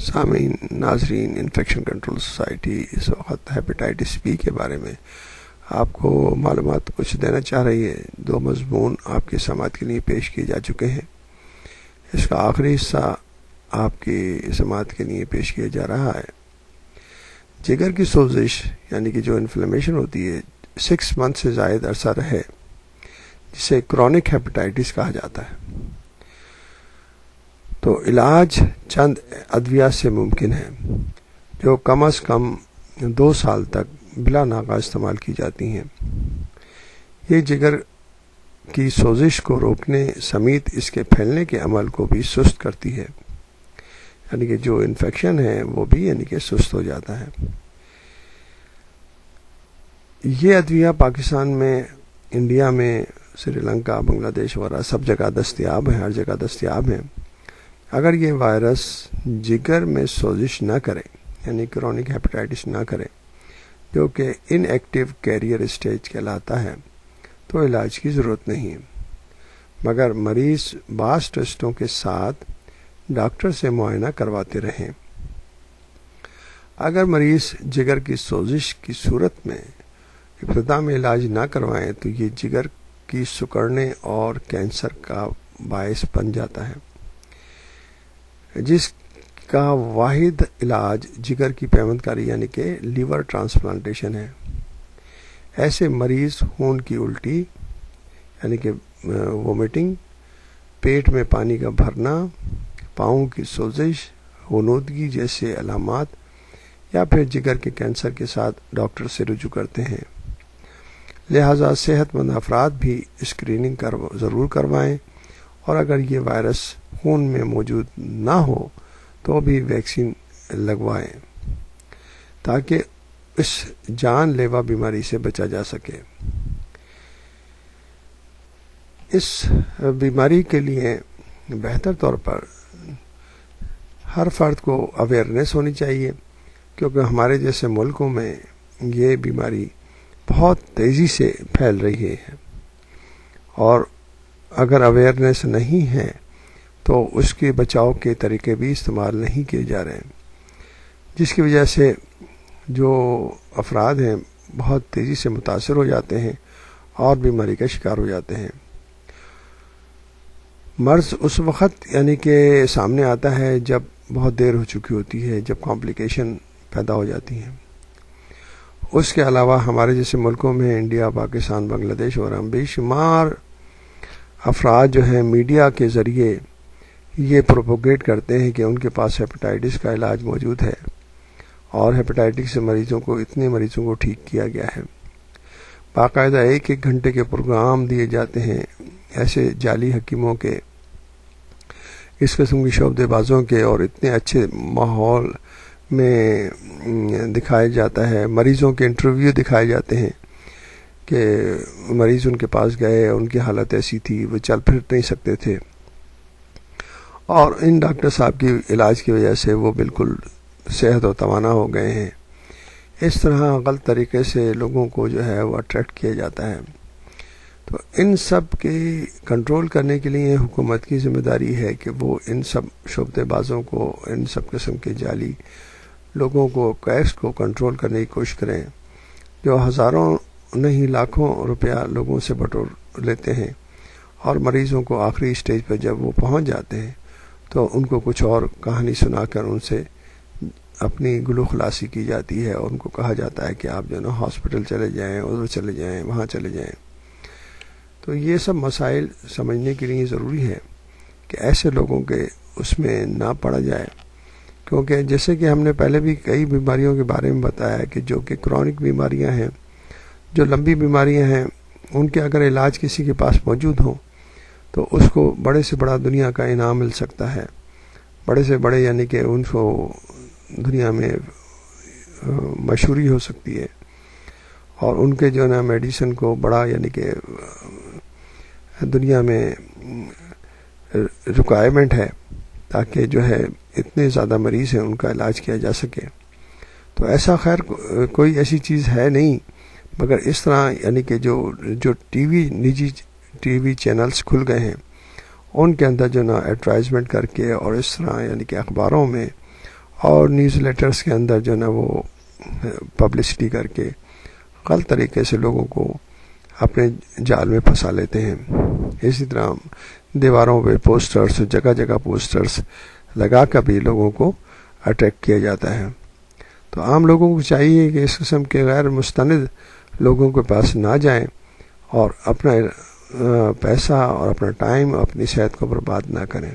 سامعین ناظرین، infection control society اس وقت ہیپیٹائٹس بی کے بارے میں آپ کو معلومات کچھ دینا چاہ رہی ہے۔ 2 مضمون آپ کی سماعت کے لیے پیش کیے جا چکے ہیں۔ اس کا آخری حصہ آپ کی سماعت کے لیے پیش کیا جا رہا ہے۔ جگر کی سوزش یعنی کہ جو انفلیمیشن ہوتی ہے 6 منتھ سے زائد عرصہ رہے، جسے کرونک ہیپیٹائٹس کہا جاتا ہے، تو علاج چند ادویات سے ممکن ہے جو کم از کم 2 سال تک بلا ناغہ استعمال کی جاتی ہیں۔ یہ جگر کی سوزش کو روکنے سمیت اس کے پھیلنے کے عمل کو بھی سست کرتی ہے، یعنی کہ جو انفیکشن ہے وہ بھی یعنی کہ سست ہو جاتا ہے۔ یہ ادویہ پاکستان میں، انڈیا میں، سری لنکا، بنگلہ دیش وغیرہ سب جگہ دستیاب ہیں، ہر جگہ دستیاب ہیں۔ اگر یہ وائرس جگر میں سوزش نہ کرے یعنی کرونک ہیپیٹائٹس نہ کرے، جو کہ ان ایکٹیو کیریئر اسٹیج کہلاتا ہے، تو علاج کی ضرورت نہیں ہے، مگر مریض بعض ٹیسٹوں کے ساتھ ڈاکٹر سے معائنہ کرواتے رہیں۔ اگر مریض جگر کی سوزش کی صورت میں ابتدا میں علاج نہ کروائیں تو یہ جگر کی سکڑنے اور کینسر کا باعث بن جاتا ہے، جس کا واحد علاج جگر کی پیوند کاری یعنی کہ لیور ٹرانسپلانٹیشن ہے۔ ایسے مریض خون کی الٹی یعنی کہ وومیٹنگ، پیٹ میں پانی کا بھرنا، پاؤں کی سوزش، غنودگی جیسے علامات یا پھر جگر کے کینسر کے ساتھ ڈاکٹر سے رجوع کرتے ہیں۔ لہذا صحت مند افراد بھی اسکریننگ ضرور کروائیں، اور اگر یہ وائرس خون میں موجود نہ ہو تو بھی ویکسین لگوائیں تاکہ اس جان لیوا بیماری سے بچا جا سکے۔ اس بیماری کے لیے بہتر طور پر ہر فرد کو اویئرنیس ہونی چاہیے، کیونکہ ہمارے جیسے ملکوں میں یہ بیماری بہت تیزی سے پھیل رہی ہے، اور اگر اویئرنیس نہیں ہے تو اس کے بچاؤ کے طریقے بھی استعمال نہیں کیے جا رہے ہیں، جس کی وجہ سے جو افراد ہیں بہت تیزی سے متاثر ہو جاتے ہیں اور بیماری کا شکار ہو جاتے ہیں۔ مرض اس وقت یعنی کہ سامنے آتا ہے جب بہت دیر ہو چکی ہوتی ہے، جب کمپلیکیشن پیدا ہو جاتی ہیں۔ اس کے علاوہ ہمارے جیسے ملکوں میں، انڈیا، پاکستان، بنگلہ دیش اور بے شمار افراد جو ہیں میڈیا کے ذریعے یہ پروپوگیٹ کرتے ہیں کہ ان کے پاس ہیپیٹائٹس کا علاج موجود ہے، اور ہیپیٹائٹس سے اتنے مریضوں کو ٹھیک کیا گیا ہے۔ باقاعدہ 1 گھنٹے کے پروگرام دیے جاتے ہیں ایسے جعلی حکیموں کے، اس قسم کی شعبدے بازوں کے، اور اتنے اچھے ماحول میں دکھایا جاتا ہے، مریضوں کے انٹرویو دکھائے جاتے ہیں کہ مریض ان کے پاس گئے، ان کی حالت ایسی تھی وہ چل پھر نہیں سکتے تھے، اور ان ڈاکٹر صاحب کی علاج کی وجہ سے وہ بالکل صحت و توانا ہو گئے ہیں۔ اس طرح غلط طریقے سے لوگوں کو جو ہے وہ اٹریکٹ کیا جاتا ہے۔ تو ان سب کے کنٹرول کرنے کے لیے حکومت کی ذمہ داری ہے کہ وہ ان سب شعبدے بازوں کو، ان سب قسم کے جعلی لوگوں کو، کیس کو کنٹرول کرنے کی کوشش کریں، جو ہزاروں نہیں لاکھوں روپیہ لوگوں سے بٹور لیتے ہیں، اور مریضوں کو آخری اسٹیج پر جب وہ پہنچ جاتے ہیں تو ان کو کچھ اور کہانی سنا کر ان سے اپنی گلو خلاصی کی جاتی ہے، اور ان کو کہا جاتا ہے کہ آپ جو نا ہاسپٹل چلے جائیں، ادھر چلے جائیں، وہاں چلے جائیں۔ تو یہ سب مسائل سمجھنے کے لیے ضروری ہے کہ ایسے لوگوں کے اس میں نہ پڑا جائے، کیونکہ جیسے کہ ہم نے پہلے بھی کئی بیماریوں کے بارے میں بتایا کہ جو کہ کرونک بیماریاں ہیں، جو لمبی بیماریاں ہیں، ان کے اگر علاج کسی کے پاس موجود ہوں تو اس کو بڑے سے بڑا دنیا کا انعام مل سکتا ہے، بڑے سے بڑے یعنی کہ ان کو دنیا میں مشہوری ہو سکتی ہے، اور ان کے جو نا میڈیسن کو بڑا یعنی کہ دنیا میں ریکوائرمنٹ ہے، تاکہ جو ہے اتنے زیادہ مریض ہیں ان کا علاج کیا جا سکے۔ تو ایسا خیر کوئی ایسی چیز ہے نہیں، مگر اس طرح یعنی کہ جو نجی ٹی وی چینلز کھل گئے ہیں، ان کے اندر جو نا ایڈورٹائزمنٹ کر کے، اور اس طرح یعنی کہ اخباروں میں اور نیوز لیٹرز کے اندر جو ہے نا وہ پبلسٹی کر کے غلط طریقے سے لوگوں کو اپنے جال میں پھنسا لیتے ہیں. اسی طرح دیواروں پہ پوسٹرز، جگہ جگہ پوسٹرز لگا کر بھی لوگوں کو اٹریکٹ کیا جاتا ہے. تو عام لوگوں کو چاہیے کہ اس قسم کے غیر مستند لوگوں کے پاس نہ جائیں اور اپنا پیسہ اور اپنا ٹائم، اپنی صحت کو برباد نہ کریں.